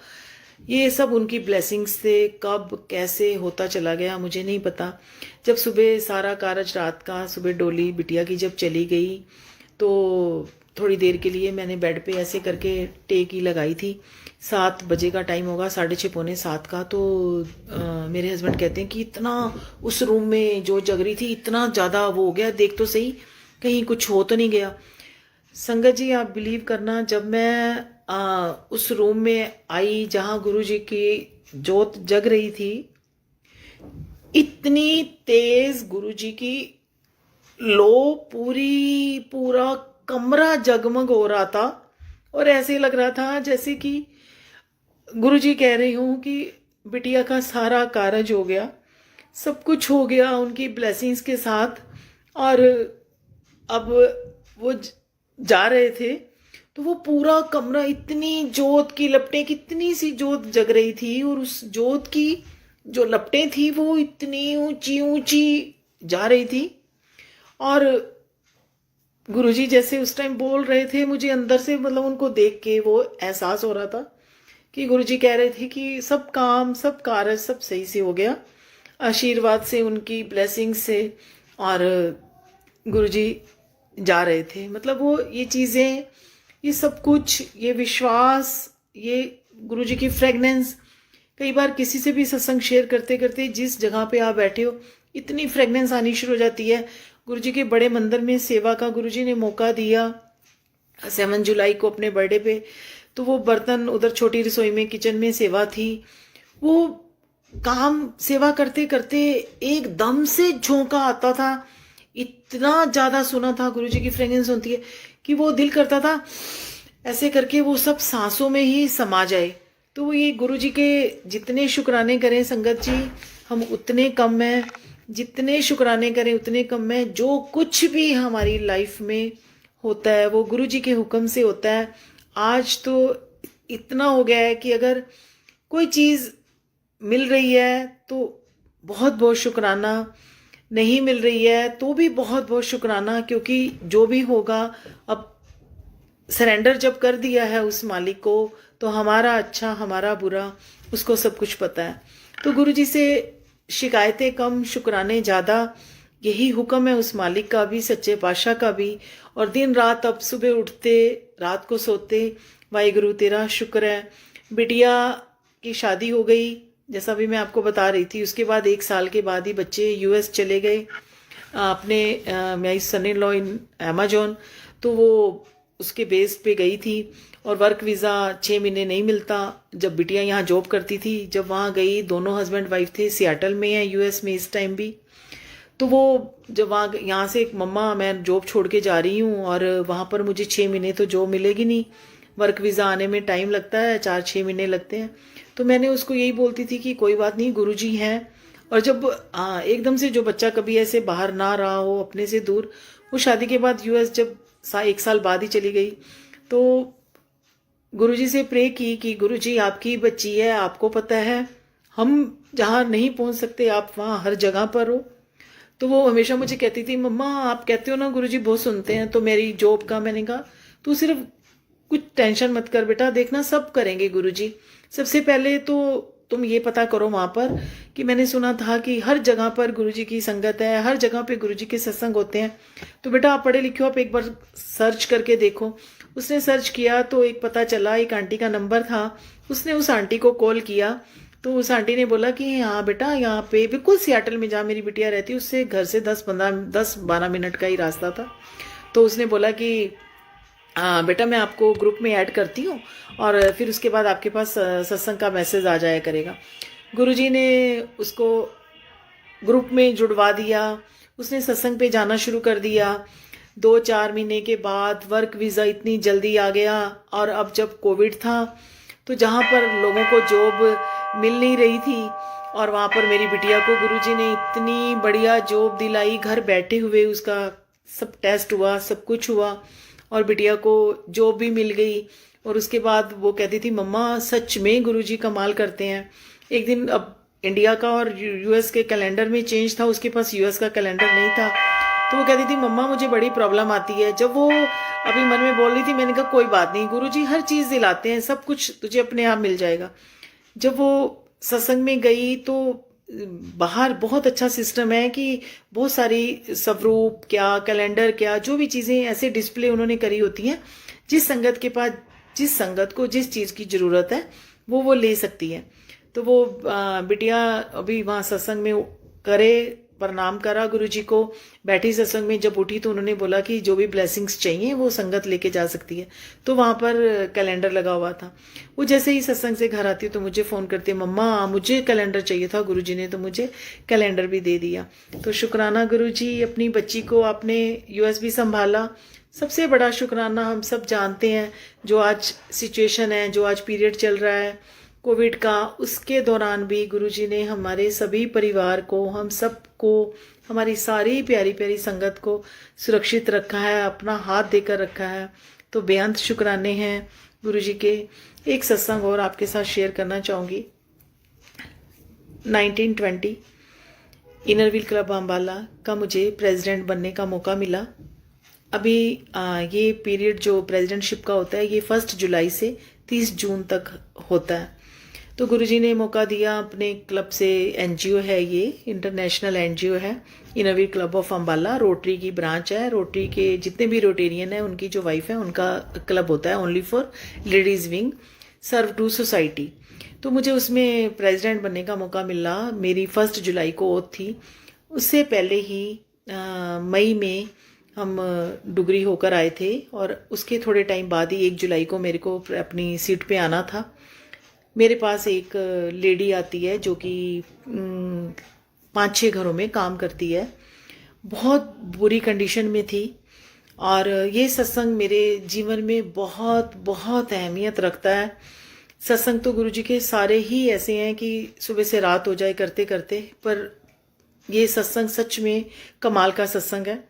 ये सब उनकी ब्लेसिंग्स से कब कैसे होता चला गया मुझे नहीं पता। जब सुबह सारा कारज रात का, सुबह डोली बिटिया की जब चली गई तो थोड़ी देर के लिए मैंने बेड पे ऐसे करके टेक ही लगाई थी। 7 बजे का टाइम होगा, 6:30 पौने 7 का। तो मेरे हस्बैंड कहते हैं कि इतना उस रूम में जो जग रही थी इतना ज़्यादा वो हो गया, देख तो सही कहीं कुछ हो तो नहीं गया। संगत जी आप बिलीव करना, जब मैं उस रूम में आई जहां गुरुजी की जोत जग रही थी, इतनी तेज गुरुजी की लो, पूरा कमरा जगमग हो रहा था और ऐसे लग रहा था जैसे कि गुरुजी कह रही हूं कि बिटिया का सारा कारज हो गया, सब कुछ हो गया उनकी ब्लेसिंग्स के साथ। और अब वो जा रहे थे तो वो पूरा कमरा, इतनी जोत की लपटें, कितनी सी जोत जग रही थी, और उस जोत की जो लपटें थी वो इतनी ऊंची ऊंची जा रही थी। और गुरुजी जैसे उस टाइम बोल रहे थे, मुझे अंदर से मतलब उनको देख के वो एहसास हो रहा था कि गुरुजी कह रहे थे कि सब काम, सब कार्य सब सही से हो गया, आशीर्वाद से, उनकी ब्लेसिंग से। और गुरुजी जा रहे थे, मतलब वो ये चीज़ें, ये सब कुछ, ये विश्वास, ये गुरुजी की फ्रेगनेंस। कई बार किसी से भी सत्संग शेयर करते करते जिस जगह पे आप बैठे हो इतनी फ्रेगनेंस आनी शुरू हो जाती है। गुरुजी के बड़े मंदिर में सेवा का गुरुजी ने मौका दिया 7 जुलाई को अपने बर्थडे पे, तो वो बर्तन उधर छोटी रसोई में, किचन में सेवा थी, वो काम सेवा करते करते एकदम से झोंका आता था, इतना ज्यादा सुना था, गुरुजी की फ्रेगनेंस होती है कि वो दिल करता था ऐसे करके वो सब सांसों में ही समा जाए। तो ये गुरुजी के जितने शुक्राने करें संगत जी, हम उतने कम हैं, जितने शुक्राने करें उतने कम हैं। जो कुछ भी हमारी लाइफ में होता है वो गुरुजी के हुक्म से होता है। आज तो इतना हो गया है कि अगर कोई चीज़ मिल रही है तो बहुत बहुत शुक्राना, नहीं मिल रही है तो भी बहुत बहुत शुक्राना, क्योंकि जो भी होगा, अब सरेंडर जब कर दिया है उस मालिक को, तो हमारा अच्छा हमारा बुरा उसको सब कुछ पता है। तो गुरुजी से शिकायतें कम, शुक्राने ज़्यादा, यही हुक्म है उस मालिक का भी, सच्चे पातशाह का भी। और दिन रात, अब सुबह उठते रात को सोते, वाहिगुरु तेरा शुक्र है। बिटिया की शादी हो गई, जैसा भी मैं आपको बता रही थी। उसके बाद 1 साल के बाद ही बच्चे यूएस चले गए, अपने माई सन इन लॉ इन अमेजोन, तो वो उसके बेस पे गई थी। और वर्क वीज़ा 6 महीने नहीं मिलता। जब बिटिया यहाँ जॉब करती थी, जब वहाँ गई, दोनों हस्बैंड वाइफ थे, सियाटल में है यूएस में इस टाइम भी। तो वो जब वहाँ, यहाँ से एक मम्मा मैं जॉब छोड़ के जा रही हूँ और वहाँ पर मुझे 6 महीने तो जॉब मिलेगी नहीं, वर्क वीज़ा आने में टाइम लगता है, 4-6 महीने लगते हैं। तो मैंने उसको यही बोलती थी कि कोई बात नहीं, गुरुजी हैं। और जब एकदम से जो बच्चा कभी ऐसे बाहर ना रहा हो, अपने से दूर, वो शादी के बाद यूएस जब 1 साल बाद ही चली गई, तो गुरुजी से प्रे की कि गुरुजी आपकी बच्ची है, आपको पता है हम जहाँ नहीं पहुँच सकते, आप वहाँ हर जगह पर हो। तो वो हमेशा मुझे कहती थी, मम्मा आप कहते हो ना गुरुजी बहुत सुनते हैं, तो मेरी जॉब का, मैंने कहा तू सिर्फ कुछ टेंशन मत कर बेटा, देखना सब करेंगे गुरुजी। सबसे पहले तो तुम ये पता करो वहाँ पर कि मैंने सुना था कि हर जगह पर गुरुजी की संगत है, हर जगह पे गुरुजी के सत्संग होते हैं। तो बेटा आप पढ़े लिखे हो, आप एक बार सर्च करके देखो। उसने सर्च किया तो एक पता चला, एक आंटी का नंबर था, उसने उस आंटी को कॉल किया। तो उस आंटी ने बोला कि हाँ बेटा, यहाँ पे बिल्कुल सियाटल में जहाँ मेरी बिटिया रहती है, उससे घर से 10-12 मिनट का ही रास्ता था। तो उसने बोला कि बेटा मैं आपको ग्रुप में ऐड करती हूँ और फिर उसके बाद आपके पास सत्संग का मैसेज आ जाया करेगा। गुरुजी ने उसको ग्रुप में जुड़वा दिया, उसने सत्संग पे जाना शुरू कर दिया। 2-4 महीने के बाद वर्क वीज़ा इतनी जल्दी आ गया। और अब जब कोविड था तो जहाँ पर लोगों को जॉब मिल नहीं रही थी, और वहाँ पर मेरी बिटिया को गुरुजी ने इतनी बढ़िया जॉब दिलाई, घर बैठे हुए उसका सब टेस्ट हुआ, सब कुछ हुआ, और बिटिया को जॉब भी मिल गई। और उसके बाद वो कहती थी, मम्मा सच में गुरुजी कमाल करते हैं। एक दिन, अब इंडिया का और यूएस के कैलेंडर में चेंज था, उसके पास यूएस का कैलेंडर नहीं था, तो वो कहती थी मम्मा मुझे बड़ी प्रॉब्लम आती है। जब वो अभी मन में बोल रही थी, मैंने कहा कोई बात नहीं, गुरुजी हर चीज़ दिलाते हैं, सब कुछ तुझे अपने आप मिल जाएगा। जब वो सत्संग में गई तो बाहर बहुत अच्छा सिस्टम है कि बहुत सारी स्वरूप क्या, कैलेंडर क्या, जो भी चीज़ें ऐसे डिस्प्ले उन्होंने करी होती हैं, जिस संगत के पास, जिस संगत को जिस चीज़ की ज़रूरत है वो ले सकती है। तो वो बिटिया अभी वहाँ सत्संग में करे, प्रणाम करा गुरुजी को, बैठी सत्संग में, जब उठी तो उन्होंने बोला कि जो भी ब्लेसिंग्स चाहिए वो संगत लेके जा सकती है। तो वहाँ पर कैलेंडर लगा हुआ था। वो जैसे ही सत्संग से घर आती तो मुझे फ़ोन करती है, मम्मा मुझे कैलेंडर चाहिए था, गुरुजी ने तो मुझे कैलेंडर भी दे दिया। तो शुक्राना गुरुजी, अपनी बच्ची को आपने यूएस भी संभाला। सबसे बड़ा शुक्राना हम सब जानते हैं, जो आज सिचुएशन है, जो आज पीरियड चल रहा है कोविड का, उसके दौरान भी गुरुजी ने हमारे सभी परिवार को, हम सबको, हमारी सारी प्यारी प्यारी संगत को सुरक्षित रखा है, अपना हाथ देकर रखा है। तो बेअंत शुक्राने हैं गुरु जी के। एक सत्संग और आपके साथ शेयर करना चाहूँगी। 1920 इनर व्हील क्लब अम्बाला का मुझे प्रेसिडेंट बनने का मौका मिला। अभी ये पीरियड जो प्रेसिडेंटशिप का होता है ये 1 जुलाई से 30 जून तक होता है। तो गुरुजी ने मौका दिया अपने क्लब से। एनजीओ है, ये इंटरनेशनल एनजीओ है, inner wheel club of Ambala, rotary की ब्रांच है। रोटरी के जितने भी रोटेरियन है उनकी जो वाइफ है उनका क्लब होता है, only for ladies wing, serve to society. तो मुझे उसमें प्रेसिडेंट बनने का मौका मिला। मेरी 1 जुलाई को ओथ थी। उससे पहले ही मई में हम डुगरी होकर आए थे और उसके थोड़े टाइम बाद ही 1 जुलाई को मेरे को अपनी सीट पे आना था। मेरे पास एक लेडी आती है जो कि 5-6 घरों में काम करती है, बहुत बुरी कंडीशन में थी। और ये सत्संग मेरे जीवन में बहुत बहुत अहमियत रखता है। सत्संग तो गुरुजी के सारे ही ऐसे हैं कि सुबह से रात हो जाए करते करते, पर ये सत्संग सच में कमाल का सत्संग है।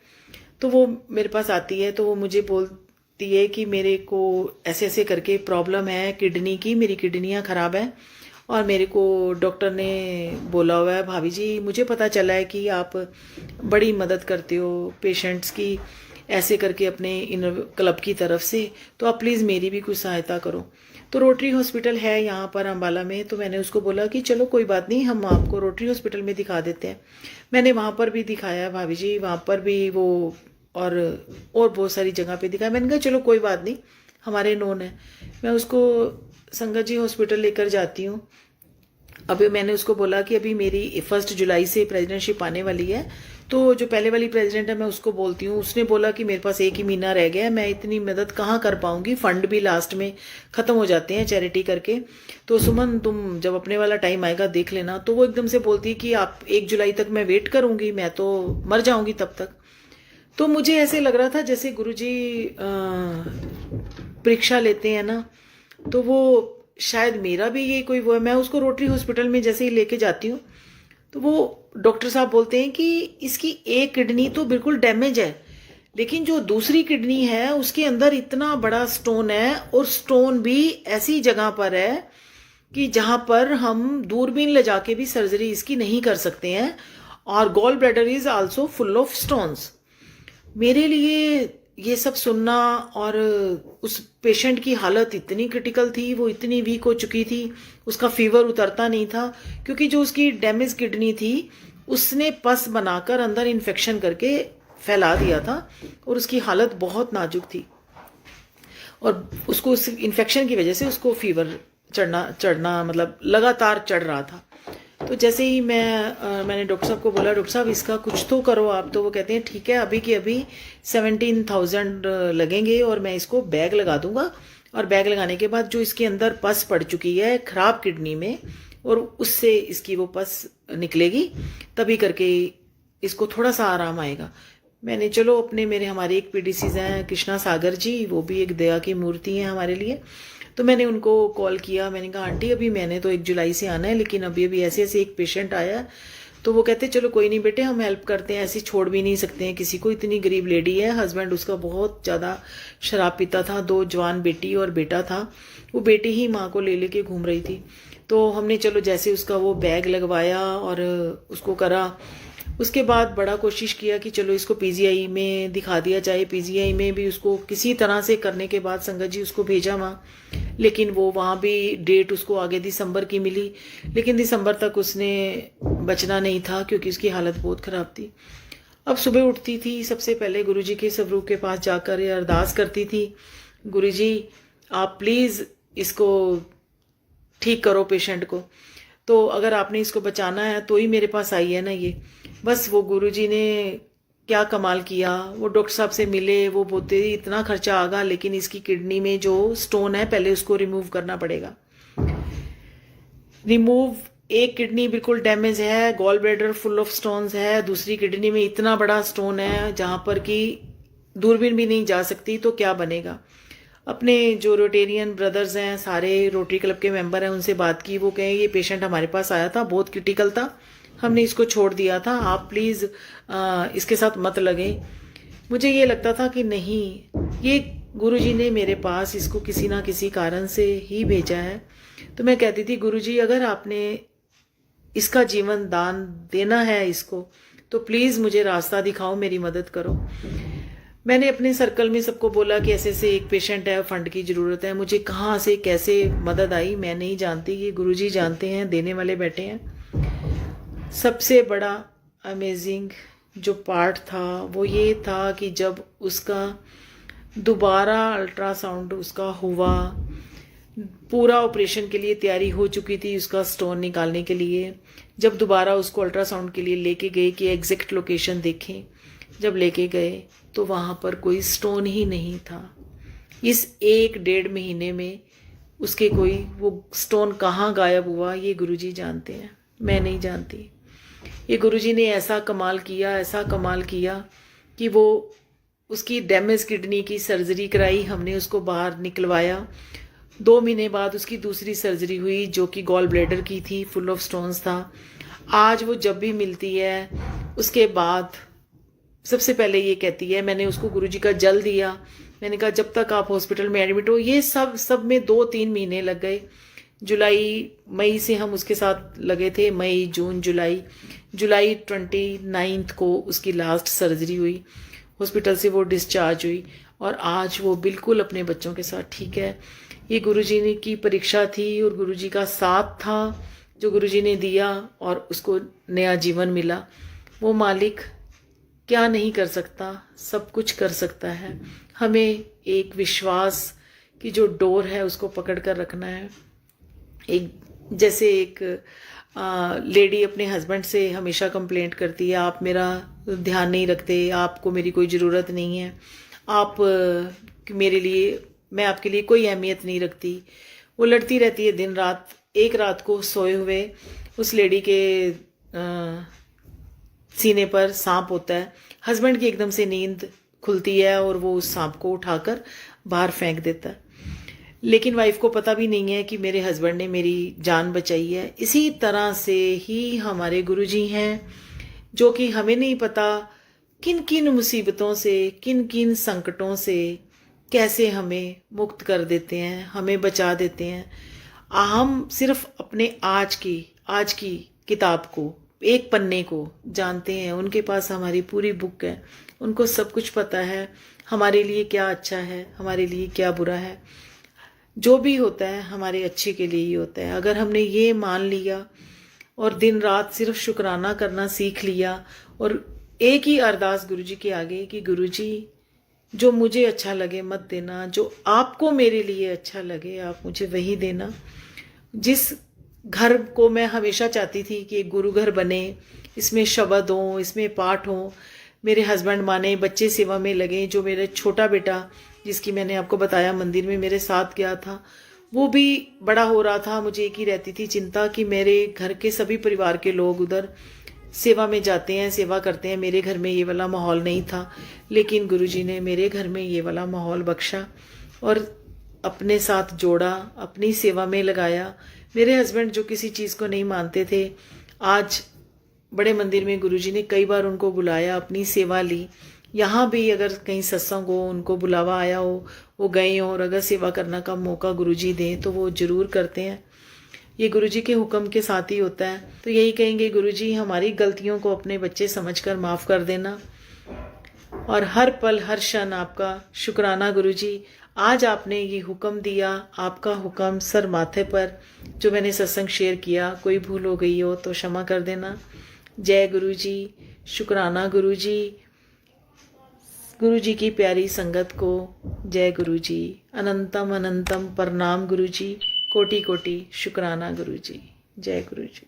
तो वो मेरे पास आती है तो वो मुझे बोलती है कि मेरे को ऐसे ऐसे करके प्रॉब्लम है किडनी की, मेरी किडनियाँ ख़राब हैं और मेरे को डॉक्टर ने बोला हुआ है, भाभी जी मुझे पता चला है कि आप बड़ी मदद करते हो पेशेंट्स की ऐसे करके अपने इन क्लब की तरफ से, तो आप प्लीज़ मेरी भी कुछ सहायता करो। तो रोटरी हॉस्पिटल है यहाँ पर अम्बाला में, तो मैंने उसको बोला कि चलो कोई बात नहीं, हम आपको रोटरी हॉस्पिटल में दिखा देते हैं। मैंने वहाँ पर भी दिखाया भाभी जी, वहाँ पर भी वो और बहुत सारी जगह पे दिखाया। मैंने कहा चलो कोई बात नहीं, हमारे नोन है। मैं उसको संगत जी हॉस्पिटल लेकर जाती हूँ। अभी मैंने उसको बोला कि अभी मेरी 1 जुलाई से प्रेसिडेंटशिप आने वाली है, तो जो पहले वाली प्रेसिडेंट है मैं उसको बोलती हूँ। उसने बोला कि मेरे पास 1 ही महीना रह गया है, मैं इतनी मदद कहाँ कर पाऊंगी, फंड भी लास्ट में ख़त्म हो जाते हैं चैरिटी करके। तो सुमन तुम जब अपने वाला टाइम आएगा देख लेना। तो वो एकदम से बोलती है कि आप 1 जुलाई तक मैं वेट करूंगी, मैं तो मर जाऊंगी तब तक। तो मुझे ऐसे लग रहा था जैसे गुरुजी परीक्षा लेते हैं ना, तो वो शायद मेरा भी ये कोई वो है। मैं उसको रोटरी हॉस्पिटल में जैसे ही लेके जाती हूँ तो वो डॉक्टर साहब बोलते हैं कि इसकी एक किडनी तो बिल्कुल डैमेज है, लेकिन जो दूसरी किडनी है उसके अंदर इतना बड़ा स्टोन है, और स्टोन भी ऐसी जगह पर है कि जहां पर हम दूरबीन ले जाके भी सर्जरी इसकी नहीं कर सकते हैं, और gall bladder is also full of stones. मेरे लिए ये सब सुनना, और उस पेशेंट की हालत इतनी क्रिटिकल थी, वो इतनी वीक हो चुकी थी, उसका फीवर उतरता नहीं था, क्योंकि जो उसकी डैमेज किडनी थी उसने पस बनाकर अंदर इन्फेक्शन करके फैला दिया था, और उसकी हालत बहुत नाजुक थी, और उसको उस इन्फेक्शन की वजह से उसको फीवर चढ़ना मतलब लगातार चढ़ रहा था। तो जैसे ही मैंने डॉक्टर साहब को बोला, डॉक्टर साहब इसका कुछ तो करो आप। तो वो कहते हैं ठीक है, अभी के अभी 17,000 लगेंगे और मैं इसको बैग लगा दूंगा, और बैग लगाने के बाद जो इसके अंदर पस पड़ चुकी है खराब किडनी में, और उससे इसकी वो पस निकलेगी, तभी करके इसको थोड़ा सा आराम आएगा। मैंने चलो हमारे एक पीडीसीज हैं कृष्णा सागर जी, वो भी एक दया की मूर्ति हैं हमारे लिए। तो मैंने उनको कॉल किया, मैंने कहा आंटी अभी मैंने तो 1 जुलाई से आना है, लेकिन अभी ऐसे ऐसे एक पेशेंट आया। तो वो कहते चलो कोई नहीं बेटे, हम हेल्प करते हैं, ऐसे छोड़ भी नहीं सकते हैं किसी को, इतनी गरीब लेडी है। हस्बैंड उसका बहुत ज़्यादा शराब पीता था, 2 जवान बेटी और बेटा था, वो बेटी ही माँ को ले लेके घूम रही थी। तो हमने चलो जैसे उसका वो बैग लगवाया और उसको करा। उसके बाद बड़ा कोशिश किया कि चलो इसको पीजीआई में दिखा दिया जाए। पीजीआई में भी उसको किसी तरह से करने के बाद संगत जी उसको भेजा वहाँ, लेकिन वो वहाँ भी डेट उसको आगे दिसंबर की मिली, लेकिन दिसंबर तक उसने बचना नहीं था क्योंकि उसकी हालत बहुत ख़राब थी। अब सुबह उठती थी, सबसे पहले गुरुजी के स्वरूप के पास जाकर ये अरदास करती थी, गुरुजी आप प्लीज़ इसको ठीक करो पेशेंट को, तो अगर आपने इसको बचाना है तो ही मेरे पास आई है ना ये। बस वो गुरुजी ने क्या कमाल किया, वो डॉक्टर साहब से मिले, वो बोलते इतना खर्चा आगा, लेकिन इसकी किडनी में जो स्टोन है पहले उसको रिमूव करना पड़ेगा। रिमूव, एक किडनी बिल्कुल डैमेज है, gall bladder full of stones है, दूसरी किडनी में इतना बड़ा स्टोन है जहां पर कि दूरबीन भी नहीं जा सकती, तो क्या बनेगा। अपने जो रोटेरियन ब्रदर्स हैं, सारे रोटरी क्लब के मेंबर हैं, उनसे बात की। वो कहें ये पेशेंट हमारे पास आया था, बहुत क्रिटिकल था, हमने इसको छोड़ दिया था, आप प्लीज़ इसके साथ मत लगें। मुझे ये लगता था कि नहीं, ये गुरुजी ने मेरे पास इसको किसी ना किसी कारण से ही भेजा है। तो मैं कहती थी गुरुजी अगर आपने इसका जीवन दान देना है इसको, तो प्लीज़ मुझे रास्ता दिखाओ, मेरी मदद करो। मैंने अपने सर्कल में सबको बोला कि ऐसे ऐसे एक पेशेंट है, फंड की ज़रूरत है। मुझे कहाँ से कैसे मदद आई मैं नहीं जानती, ये गुरुजी जानते हैं, देने वाले बैठे हैं। सबसे बड़ा अमेजिंग जो पार्ट था वो ये था कि जब उसका दोबारा अल्ट्रासाउंड उसका हुआ, पूरा ऑपरेशन के लिए तैयारी हो चुकी थी उसका स्टोन निकालने के लिए। जब दोबारा उसको अल्ट्रासाउंड के लिए लेके गए कि एग्जैक्ट लोकेशन देखें, जब लेके गए तो वहाँ पर कोई स्टोन ही नहीं था। इस 1-1.5 महीने में उसके कोई वो स्टोन कहाँ गायब हुआ ये गुरुजी जानते हैं, मैं नहीं जानती। ये गुरुजी ने ऐसा कमाल किया कि वो उसकी डैमेज किडनी की सर्जरी कराई, हमने उसको बाहर निकलवाया। 2 महीने बाद उसकी दूसरी सर्जरी हुई जो कि गॉल ब्लैडर की थी, फुल ऑफ स्टोन्स था। आज वो जब भी मिलती है उसके बाद सबसे पहले ये कहती है, मैंने उसको गुरुजी का जल दिया, मैंने कहा जब तक आप हॉस्पिटल में एडमिट हो, ये सब में 2-3 महीने लग गए। मई से हम उसके साथ लगे थे, मई जून जुलाई 29 को उसकी लास्ट सर्जरी हुई, हॉस्पिटल से वो डिस्चार्ज हुई और आज वो बिल्कुल अपने बच्चों के साथ ठीक है। ये गुरुजी ने की परीक्षा थी और गुरुजी का साथ था जो गुरुजी ने दिया और उसको नया जीवन मिला। वो मालिक क्या नहीं कर सकता, सब कुछ कर सकता है। हमें एक विश्वास की जो डोर है उसको पकड़ कर रखना है। जैसे एक लेडी अपने हस्बैंड से हमेशा कंप्लेंट करती है, आप मेरा ध्यान नहीं रखते, आपको मेरी कोई ज़रूरत नहीं है, मैं आपके लिए कोई अहमियत नहीं रखती। वो लड़ती रहती है दिन रात। एक रात को सोए हुए उस लेडी के सीने पर सांप होता है। हस्बैंड की एकदम से नींद खुलती है और वो उस सांप को उठाकर बाहर फेंक देता है, लेकिन वाइफ को पता भी नहीं है कि मेरे हस्बैंड ने मेरी जान बचाई है। इसी तरह से ही हमारे गुरुजी हैं जो कि हमें नहीं पता किन किन मुसीबतों से, किन किन संकटों से कैसे हमें मुक्त कर देते हैं, हमें बचा देते हैं। हम सिर्फ अपने आज की किताब को, एक पन्ने को जानते हैं। उनके पास हमारी पूरी बुक है, उनको सब कुछ पता है हमारे लिए क्या अच्छा है, हमारे लिए क्या बुरा है। जो भी होता है हमारे अच्छे के लिए ही होता है। अगर हमने ये मान लिया और दिन रात सिर्फ शुक्राना करना सीख लिया और एक ही अरदास गुरुजी के आगे कि गुरुजी जो मुझे अच्छा लगे मत देना, जो आपको मेरे लिए अच्छा लगे आप मुझे वही देना। जिस घर को मैं हमेशा चाहती थी कि एक गुरु घर बने, इसमें शब्द हो, इसमें पाठ हो, मेरे हस्बैंड माने, बच्चे सेवा में लगे। जो मेरा छोटा बेटा जिसकी मैंने आपको बताया मंदिर में मेरे साथ गया था, वो भी बड़ा हो रहा था। मुझे एक ही रहती थी चिंता कि मेरे घर के सभी परिवार के लोग उधर सेवा में जाते हैं, सेवा करते हैं, मेरे घर में ये वाला माहौल नहीं था। लेकिन गुरुजी ने मेरे घर में ये वाला माहौल बख्शा और अपने साथ जोड़ा, अपनी सेवा में लगाया। मेरे हस्बैंड जो किसी चीज़ को नहीं मानते थे, आज बड़े मंदिर में गुरुजी ने कई बार उनको बुलाया, अपनी सेवा ली। यहाँ भी अगर कहीं सत्संग हो, उनको बुलावा आया हो, वो गए हो और अगर सेवा करने का मौका गुरुजी दें तो वो जरूर करते हैं। ये गुरुजी के हुक्म के साथ ही होता है। तो यही कहेंगे गुरुजी हमारी गलतियों को अपने बच्चे समझकर माफ़ कर देना और हर पल हर क्षण आपका शुक्राना गुरुजी। आज आपने ये हुक्म दिया, आपका हुक्म सर माथे पर, जो मैंने सत्संग शेयर किया, कोई भूल हो गई हो तो क्षमा कर देना। जय गुरुजी, शुक्राना गुरुजी, गुरुजी की प्यारी संगत को जय गुरुजी, अनंतम अनंतम प्रणाम गुरुजी, कोटि कोटि शुक्राना गुरुजी, जय गुरुजी।